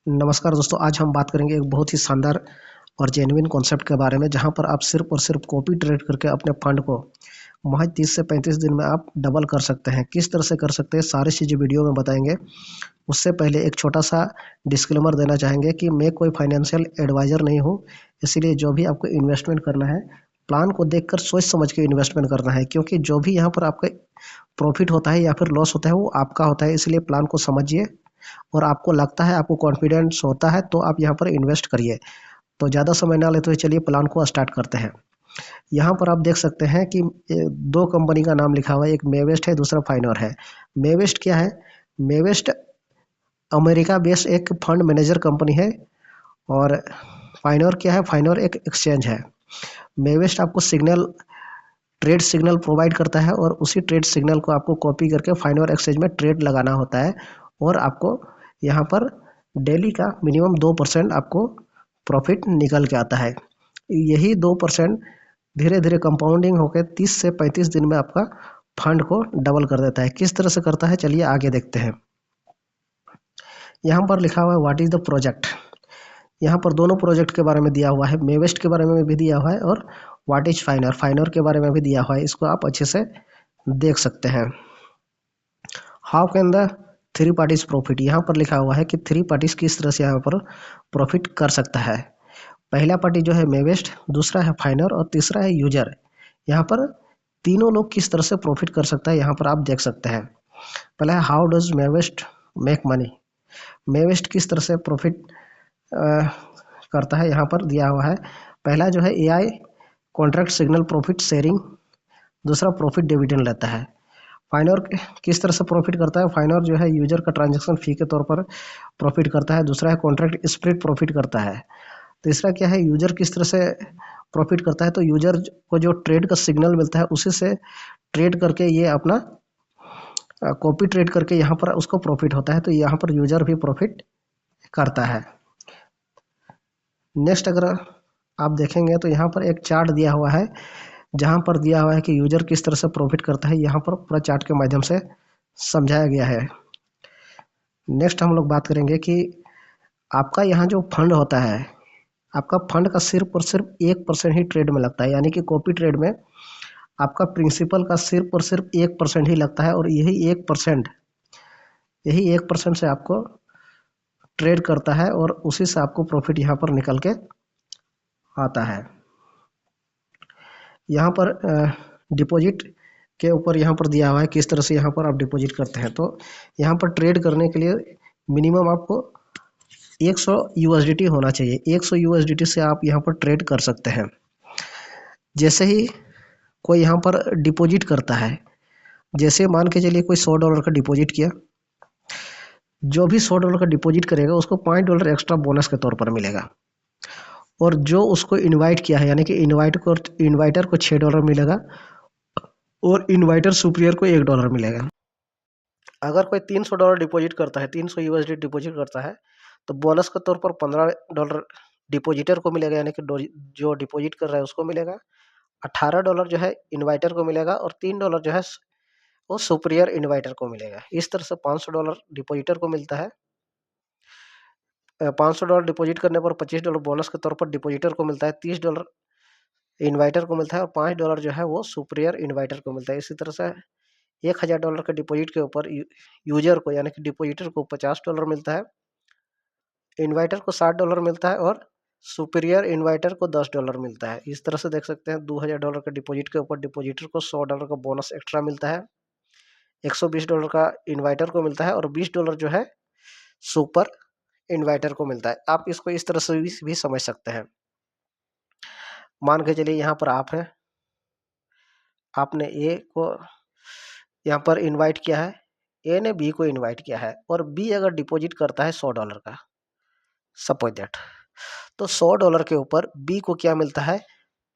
नमस्कार दोस्तों, आज हम बात करेंगे एक बहुत ही शानदार और जेन्युइन कॉन्सेप्ट के बारे में, जहां पर आप सिर्फ और सिर्फ कॉपी ट्रेड करके अपने फंड को महज 30 से 35 दिन में आप डबल कर सकते हैं। किस तरह से कर सकते हैं, सारी चीज़ें वीडियो में बताएंगे। उससे पहले एक छोटा सा डिस्क्लेमर देना चाहेंगे कि मैं कोई फाइनेंशियल एडवाइज़र नहीं हूँ, इसीलिए जो भी आपको इन्वेस्टमेंट करना है, प्लान को देखकर सोच समझ के इन्वेस्टमेंट करना है, क्योंकि जो भी यहाँ पर आपका प्रॉफिट होता है या फिर लॉस होता है वो आपका होता है। इसलिए प्लान को समझिए और आपको लगता है, आपको कॉन्फिडेंस होता है तो आप यहाँ पर इन्वेस्ट करिए। तो ज़्यादा समय ना लेते हुए चलिए प्लान को स्टार्ट करते हैं। यहाँ पर आप देख सकते हैं कि दो कंपनी का नाम लिखा हुआ है, एक मेवेस्ट है, दूसरा फाइनोर है। मेवेस्ट क्या है? मेवेस्ट अमेरिका बेस्ड एक फंड मैनेजर कंपनी है। और फाइनोर क्या है? फाइनोर एक एक्सचेंज है। मेवेस्ट आपको सिग्नल, ट्रेड सिग्नल प्रोवाइड करता है और उसी ट्रेड सिग्नल को आपको कॉपी करके फाइनोर एक्सचेंज में ट्रेड लगाना होता है। और आपको यहाँ पर डेली का मिनिमम 2% आपको प्रॉफिट निकल के आता है। यही 2% धीरे धीरे कंपाउंडिंग होकर 30 से 35 दिन में आपका फंड को डबल कर देता है। किस तरह से करता है, चलिए आगे देखते हैं। यहाँ पर लिखा हुआ है व्हाट इज द प्रोजेक्ट। यहाँ पर दोनों प्रोजेक्ट के बारे में दिया हुआ है, मेवेस्ट के बारे में भी दिया हुआ है और व्हाट इज फाइनर, फाइनर के बारे में भी दिया हुआ है। इसको आप अच्छे से देख सकते हैं। How can the three parties profit, यहाँ पर लिखा हुआ है कि थ्री पार्टीज किस तरह से यहाँ पर प्रॉफिट कर सकता है। पहला पार्टी जो है मेवेस्ट, दूसरा है फाइनर और तीसरा है यूजर। यहाँ पर तीनों लोग किस तरह से प्रॉफिट कर सकता है यहाँ पर आप देख सकते हैं। पहला है हाउ डज मेवेस्ट मेक मनी। मेवेस्ट किस तरह से प्रॉफिट करता है, यहाँ पर दिया हुआ है। पहला जो है AI contract signal profit sharing, दूसरा प्रॉफिट डिविडेंड लेता है। फाइनर किस तरह से प्रॉफिट करता है? फाइनर जो है यूजर का ट्रांजैक्शन फी के तौर पर प्रॉफिट करता है। दूसरा है कॉन्ट्रैक्ट स्प्लिट प्रॉफिट करता है। तीसरा क्या है, यूजर किस तरह से प्रॉफिट करता है? तो यूजर को जो ट्रेड का सिग्नल मिलता है उसी से ट्रेड करके ये अपना कॉपी ट्रेड करके यहाँ पर उसको प्रॉफिट होता है। तो यहाँ पर यूजर भी प्रॉफिट करता है। नेक्स्ट अगर आप देखेंगे तो यहाँ पर एक चार्ट दिया हुआ है, जहाँ पर दिया हुआ है कि यूजर किस तरह से प्रॉफिट करता है। यहाँ पर पूरा चार्ट के माध्यम से समझाया गया है। नेक्स्ट हम लोग बात करेंगे कि आपका यहाँ जो फंड होता है, आपका फंड का सिर्फ और सिर्फ 1% ही ट्रेड में लगता है, यानी कि कॉपी ट्रेड में आपका प्रिंसिपल का सिर्फ और सिर्फ 1% ही लगता है। और यही 1% से आपको ट्रेड करता है और उसी से आपको प्रॉफिट यहाँ पर निकल के आता है। यहाँ पर डिपॉजिट के ऊपर यहाँ पर दिया हुआ है किस तरह से यहाँ पर आप डिपॉजिट करते हैं। तो यहाँ पर ट्रेड करने के लिए मिनिमम आपको 100 यूएसडीटी होना चाहिए। 100 यूएसडीटी से आप यहाँ पर ट्रेड कर सकते हैं। जैसे ही कोई यहाँ पर डिपॉजिट करता है, जैसे मान के चलिए कोई $100 का डिपॉजिट किया, जो भी $100 का डिपॉजिट करेगा उसको $5 एक्स्ट्रा बोनस के तौर पर मिलेगा। और जो उसको इनवाइट किया है, यानी कि इन्वाइटर को $6 मिलेगा और इन्वाइटर सुपीरियर को $1 मिलेगा। अगर कोई $300 डिपॉजिट करता है, 300 यूएसडी डिपॉजिट करता है, तो बोनस के तौर पर $15 डिपॉजिटर को मिलेगा, यानी कि जो डिपॉजिट कर रहा है उसको मिलेगा। $18 जो है इन्वाइटर को मिलेगा और $3 जो है वो सुपीरियर इन्वाइटर को मिलेगा। इस तरह से $500 डिपॉजिटर को मिलता है। $500 डिपॉजिट करने पर $25 बोनस के तौर पर डिपॉजिटर को मिलता है, $30 इन्वाइटर को मिलता है और $5 जो है वो सुपीरियर इन्वाइटर को मिलता है। इसी तरह से $1000 के डिपॉजिट के ऊपर यूजर को, यानी कि डिपॉजिटर को $50 मिलता है, इन्वाइटर को $60 मिलता है और सुपीरियर इन्वाइटर को $10 मिलता है। इस तरह से देख सकते हैं $2000 के डिपॉजिट के ऊपर डिपॉजिटर को $100 का बोनस एक्स्ट्रा मिलता है, $120 का इन्वाइटर को मिलता है और $20 जो है सुपर इन्वाइटर को मिलता है। आप इसको इस तरह से भी समझ सकते हैं। मान के चलिए यहाँ पर आप हैं, आपने ए को यहाँ पर इनवाइट किया है, ए ने बी को इनवाइट किया है और बी अगर डिपॉजिट करता है $100 का, सपोज दैट, तो $100 के ऊपर बी को क्या मिलता है?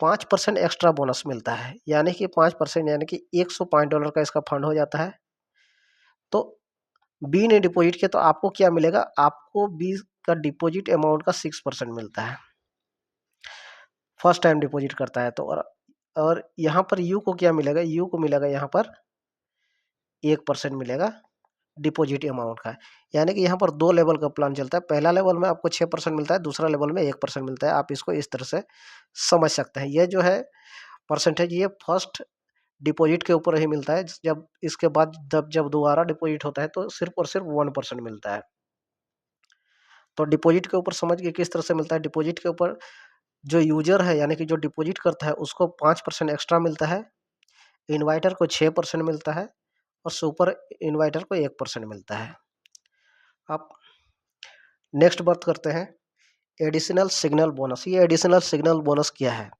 5% एक्स्ट्रा बोनस मिलता है, यानी कि 5% यानी कि $105 का इसका फंड हो जाता है। तो बी ने डिपॉजिट किया तो आपको क्या मिलेगा? आपको बी का डिपॉजिट अमाउंट का 6% मिलता है, फर्स्ट टाइम डिपॉजिट करता है तो। और यहाँ पर यू को क्या मिलेगा? यू को मिलेगा यहाँ पर 1% मिलेगा डिपॉजिट अमाउंट का। यानी कि यहाँ पर 2 लेवल का प्लान चलता है। पहला लेवल में आपको 6% मिलता है, दूसरा लेवल में 1% मिलता है। आप इसको इस तरह से समझ सकते हैं। ये जो है परसेंटेज, ये फर्स्ट डिपॉजिट के ऊपर ही मिलता है। जब इसके बाद जब दोबारा डिपॉजिट होता है तो सिर्फ और सिर्फ 1% मिलता है। तो डिपॉजिट के ऊपर समझ गए किस तरह से मिलता है। डिपॉजिट के ऊपर जो यूजर है यानी कि जो डिपॉजिट करता है उसको 5% एक्स्ट्रा मिलता है, इन्वाइटर को 6% मिलता है और सुपर इन्वाइटर को 1% मिलता है। आप नेक्स्ट बात करते हैं एडिशनल सिग्नल बोनस। ये एडिशनल सिग्नल बोनस क्या है?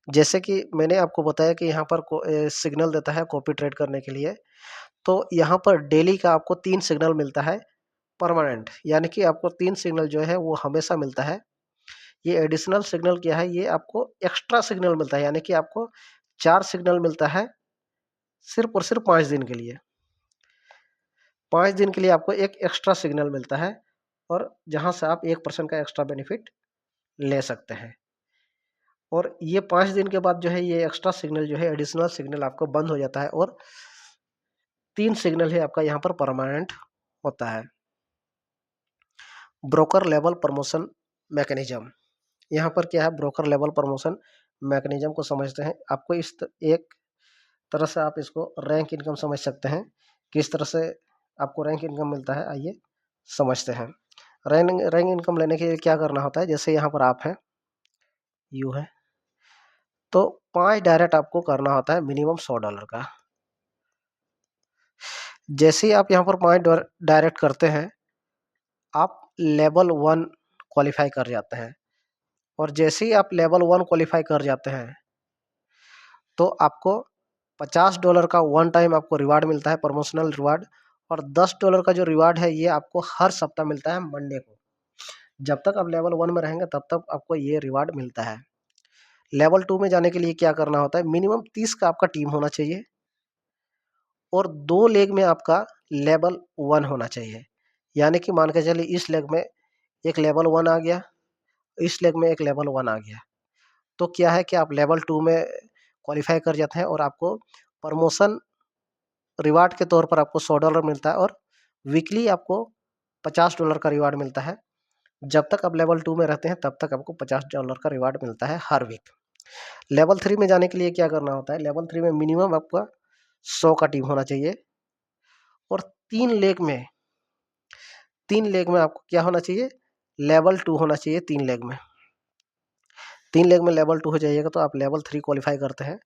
जैसे कि मैंने आपको बताया कि यहाँ पर सिग्नल देता है कॉपी ट्रेड करने के लिए, तो यहाँ पर डेली का आपको 3 सिग्नल मिलता है परमानेंट, यानी कि आपको 3 सिग्नल जो है वो हमेशा मिलता है। ये एडिशनल सिग्नल क्या है? ये आपको एक्स्ट्रा सिग्नल मिलता है, यानी कि आपको 4 सिग्नल मिलता है सिर्फ और सिर्फ 5 दिन के लिए। 5 दिन के लिए आपको एक एक्स्ट्रा सिग्नल मिलता है और जहाँ से आप 1% का एक्स्ट्रा बेनिफिट ले सकते हैं। और ये 5 दिन के बाद जो है ये एक्स्ट्रा सिग्नल जो है एडिशनल सिग्नल आपको बंद हो जाता है और 3 सिग्नल ही आपका यहाँ पर परमानेंट होता है। Broker level promotion mechanism. यहाँ पर क्या है, ब्रोकर लेवल प्रमोशन मैकेनिज्म को समझते हैं। आपको एक तरह से आप इसको रैंक इनकम समझ सकते हैं। किस तरह से आपको रैंक इनकम मिलता है, आइए समझते हैं। रैंक इनकम लेने के लिए क्या करना होता है? जैसे यहाँ पर आप हैं, यू है, तो 5 डायरेक्ट आपको करना होता है मिनिमम $100 का। जैसे ही आप यहाँ पर 5 डायरेक्ट करते हैं, आप लेवल 1 क्वालिफाई कर जाते हैं। और जैसे ही आप लेवल 1 क्वालिफाई कर जाते हैं तो आपको $50 का वन टाइम आपको रिवार्ड मिलता है, प्रमोशनल रिवार्ड। और $10 का जो रिवार्ड है ये आपको हर सप्ताह मिलता है मंडे को। जब तक आप लेवल 1 में रहेंगे तब तक आपको ये रिवार्ड मिलता है। लेवल 2 में जाने के लिए क्या करना होता है? मिनिमम 30 का आपका टीम होना चाहिए और 2 लेग में आपका लेवल 1 होना चाहिए। यानी कि मान के चलिए इस लेग में एक लेवल 1 आ गया, इस लेग में एक लेवल 1 आ गया, तो क्या है कि आप लेवल 2 में क्वालिफाई कर जाते हैं और आपको प्रमोशन रिवार्ड के तौर पर आपको $100 मिलता है और वीकली आपको $50 का रिवार्ड मिलता है। जब तक आप लेवल 2 में रहते हैं तब तक आपको $50 का रिवार्ड मिलता है हर वीक। लेवल 3 में जाने के लिए क्या करना होता है? लेवल 3 में मिनिमम आपका 100 का टीम होना चाहिए और 3 लेग में आपको क्या होना चाहिए? लेवल 2 होना चाहिए 3 लेग में। 3 लेग में लेवल 2 हो जाइएगा तो आप लेवल 3 क्वालिफाई करते हैं।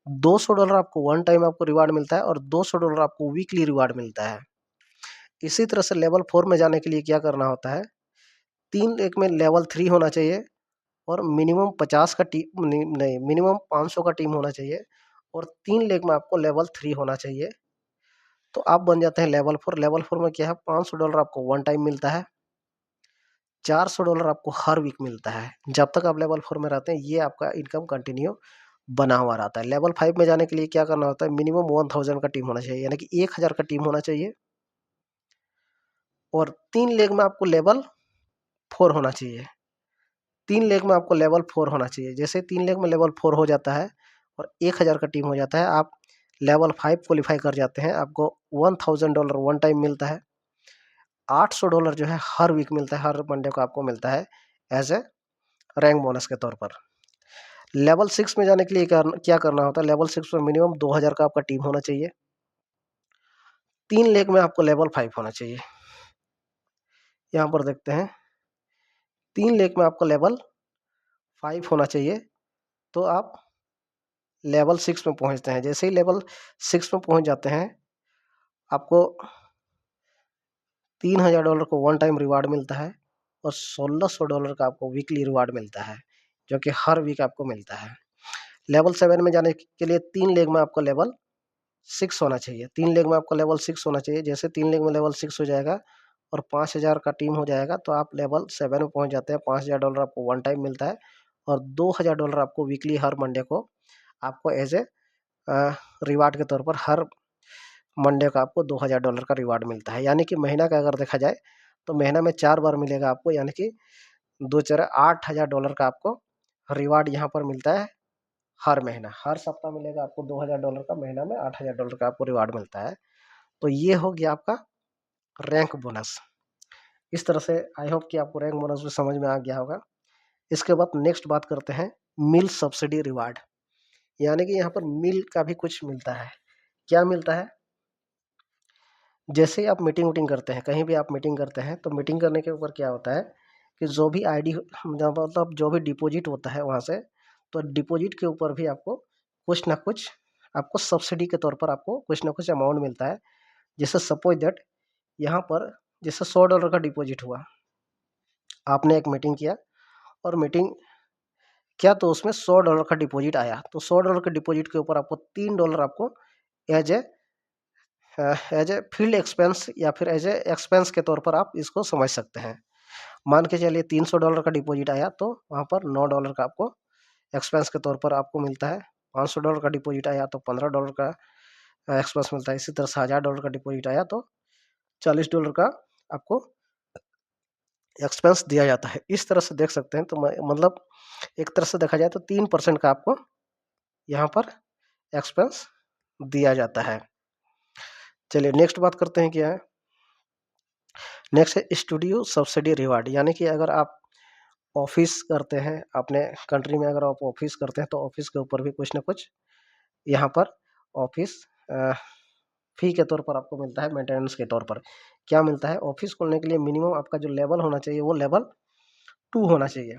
$200 आपको वन टाइम आपको रिवार्ड मिलता है और $200 आपको वीकली रिवार्ड मिलता है। इसी तरह से लेवल 4 में जाने के लिए क्या करना होता है? 3 लेग में लेवल 3 होना चाहिए और मिनिमम 50 का टीम नहीं, मिनिमम 500 का टीम होना चाहिए और 3 लेग में आपको लेवल 3 होना चाहिए। तो आप बन जाते हैं लेवल 4। लेवल 4 में क्या है? $500 आपको वन टाइम मिलता है, $400 आपको हर वीक मिलता है। जब तक आप लेवल 4 में रहते हैं ये आपका इनकम कंटिन्यू बना हुआ रहता है। लेवल 5 में जाने के लिए क्या करना होता है? मिनिमम 1000 का टीम होना चाहिए, यानी कि 1000 का टीम होना चाहिए और 3 लेग में आपको लेवल 4 होना चाहिए। 3 लेग में आपको लेवल 4 होना चाहिए। जैसे 3 लेग में लेवल 4 हो जाता है और 1000 का टीम हो जाता है, आप लेवल 5 क्वालिफाई कर जाते हैं। आपको $1000 वन टाइम मिलता है। $800 जो है हर वीक मिलता है, हर मंडे को आपको मिलता है एज ए रैंक बोनस के तौर पर। लेवल 6 में जाने के लिए क्या करना होता है? लेवल 6 में मिनिमम 2000 का आपका टीम होना चाहिए। 3 लेग में आपको लेवल 5 होना चाहिए। यहाँ पर देखते हैं 3 लेग में आपको लेवल 5 होना चाहिए तो आप लेवल 6 में पहुँचते हैं। जैसे ही लेवल 6 में पहुँच जाते हैं आपको $3000 को वन टाइम रिवार्ड मिलता है और $1600 का आपको वीकली रिवार्ड मिलता है, जो कि हर वीक आपको मिलता है। लेवल 7 में जाने के लिए 3 लेग में आपको लेवल 6 होना चाहिए। 3 लेग में आपको लेवल 6 होना चाहिए। जैसे 3 लेग में लेवल 6 हो जाएगा और 5000 का टीम हो जाएगा तो आप लेवल 7 में पहुँच जाते हैं। $5000 आपको वन टाइम मिलता है और $2000 आपको वीकली हर मंडे को आपको एज ए रिवार्ड के तौर पर हर मंडे को आपको $2000 का रिवार्ड मिलता है। यानी कि महीना का अगर देखा जाए तो महीना में 4 बार मिलेगा आपको, यानी कि 2 4 $8000 का आपको रिवार्ड यहाँ पर मिलता है हर महीना। हर सप्ताह मिलेगा आपको $2000 का, महीना में $8000 का आपको रिवार्ड मिलता है। तो ये हो गया आपका रैंक बोनस। इस तरह से आई होप कि आपको रैंक बोनस भी समझ में आ गया होगा। इसके बाद नेक्स्ट बात करते हैं मील सब्सिडी रिवार्ड, यानी कि यहाँ पर मील का भी कुछ मिलता है। क्या मिलता है? जैसे ही आप मीटिंग वूटिंग करते हैं, कहीं भी आप मीटिंग करते हैं, तो मीटिंग करने के ऊपर क्या होता है कि जो भी आईडी मतलब जो भी डिपॉजिट होता है वहाँ से, तो डिपॉजिट के ऊपर भी आपको कुछ ना कुछ आपको सब्सिडी के तौर पर आपको कुछ ना कुछ अमाउंट मिलता है। जैसे सपोज दैट यहाँ पर जैसे $100 का डिपॉजिट हुआ, आपने एक मीटिंग किया और मीटिंग किया तो उसमें $100 का डिपॉजिट आया, तो $100 के डिपॉजिट के ऊपर आपको $3 आपको एज ए फील्ड एक्सपेंस या फिर एज ए एक्सपेंस के तौर पर आप इसको समझ सकते हैं। मान के चलिए $300 का डिपॉजिट आया तो वहाँ पर $9 का आपको एक्सपेंस के तौर पर आपको मिलता है। $500 का डिपॉजिट आया तो $15 का एक्सपेंस मिलता है। इसी तरह से $1000 का डिपॉजिट आया तो $40 का आपको एक्सपेंस दिया जाता है। इस तरह से देख सकते हैं, तो मतलब एक तरह से देखा जाए तो 3% का आपको यहाँ पर एक्सपेंस दिया जाता है। चलिए नेक्स्ट बात करते हैं क्या है। नेक्स्ट है स्टूडियो सब्सिडी रिवार्ड, यानी कि अगर आप ऑफिस करते हैं अपने कंट्री में, अगर आप ऑफिस करते हैं तो ऑफिस के ऊपर भी कुछ ना कुछ यहाँ पर ऑफिस फी के तौर पर आपको मिलता है। मेंटेनेंस के तौर पर क्या मिलता है? ऑफिस खोलने के लिए मिनिमम आपका जो लेवल होना चाहिए वो लेवल 2 होना चाहिए,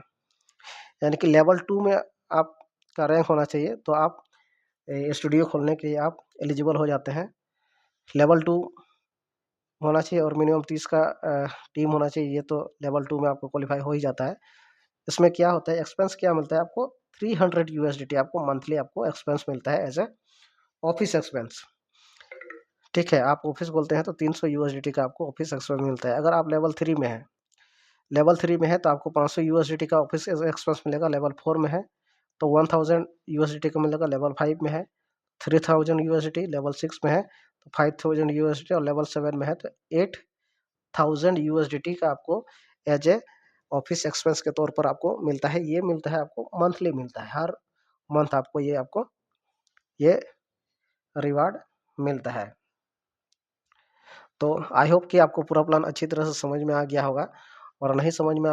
यानी कि लेवल 2 में आपका रैंक होना चाहिए, तो आप स्टूडियो खोलने के लिए आप एलिजिबल हो जाते हैं। लेवल 2 होना चाहिए और मिनिमम 30 का टीम होना चाहिए, ये तो लेवल 2 में आपको क्वालिफाई हो ही जाता है। इसमें क्या होता है, एक्सपेंस क्या मिलता है आपको? 300 USDT आपको मंथली आपको एक्सपेंस मिलता है एज ए ऑफिस एक्सपेंस। ठीक है, आप ऑफिस बोलते हैं तो 300 USDT का आपको ऑफिस एक्सपेंस मिलता है। अगर आप लेवल 3 में हैं, लेवल 3 में है तो आपको 500 USDT का ऑफिस एक्सपेंस मिलेगा। लेवल 4 में है तो 1000 USDT का मिलेगा। लेवल 5 में है 3000 USDT, लेवल 6 में है तो 5000 USDT और लेवल 7 में है तो 8000 USDT का आपको एज ए ऑफिस एक्सपेंस के तौर पर आपको मिलता है। ये मिलता है आपको मंथली मिलता है, हर मंथ आपको ये रिवार्ड मिलता है। तो आई होप कि आपको पूरा प्लान अच्छी तरह से समझ में आ गया होगा, और नहीं समझ में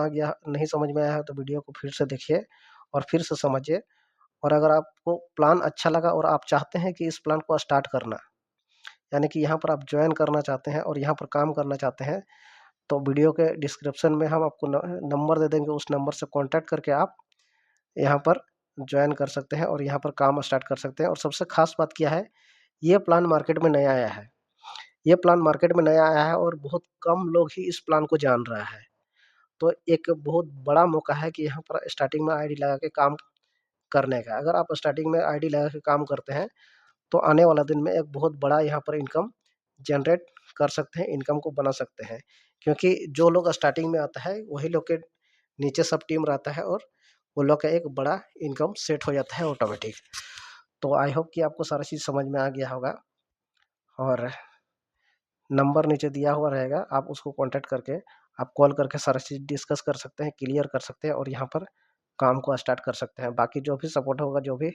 आया है तो वीडियो को फिर से देखिए और फिर से समझिए। और अगर आपको प्लान अच्छा लगा और आप चाहते हैं कि इस प्लान को स्टार्ट करना, यानी कि यहाँ पर आप ज्वाइन करना चाहते हैं और यहाँ पर काम करना चाहते हैं, तो वीडियो के डिस्क्रिप्शन में हम आपको नंबर दे देंगे। उस नंबर से कॉन्टैक्ट करके आप यहाँ पर ज्वाइन कर सकते हैं और यहाँ पर काम स्टार्ट कर सकते हैं। और सबसे खास बात क्या है, ये प्लान मार्केट में नया आया है। ये प्लान मार्केट में नया आया है और बहुत कम लोग ही इस प्लान को जान रहा है। तो एक बहुत बड़ा मौका है कि यहाँ पर स्टार्टिंग में आईडी लगा के काम करने का। अगर आप स्टार्टिंग में आईडी लगा के काम करते हैं तो आने वाला दिन में एक बहुत बड़ा यहाँ पर इनकम जनरेट कर सकते हैं, इनकम को बना सकते हैं। क्योंकि जो लोग स्टार्टिंग में आता है वही लोग के नीचे सब टीम रहता है और वो लोग का एक बड़ा इनकम सेट हो जाता है ऑटोमेटिक। तो आई होप कि आपको सारा चीज़ समझ में आ गया होगा, और नंबर नीचे दिया हुआ रहेगा, आप उसको कॉन्टैक्ट करके आप कॉल करके सारा चीज़ डिस्कस कर सकते हैं, क्लियर कर सकते हैं और यहाँ पर काम को स्टार्ट कर सकते हैं। बाकी जो भी सपोर्ट होगा, जो भी,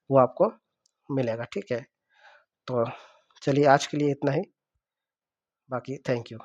वो आपको मिलेगा। ठीक है, तो चलिए आज के लिए इतना ही, बाकी थैंक यू।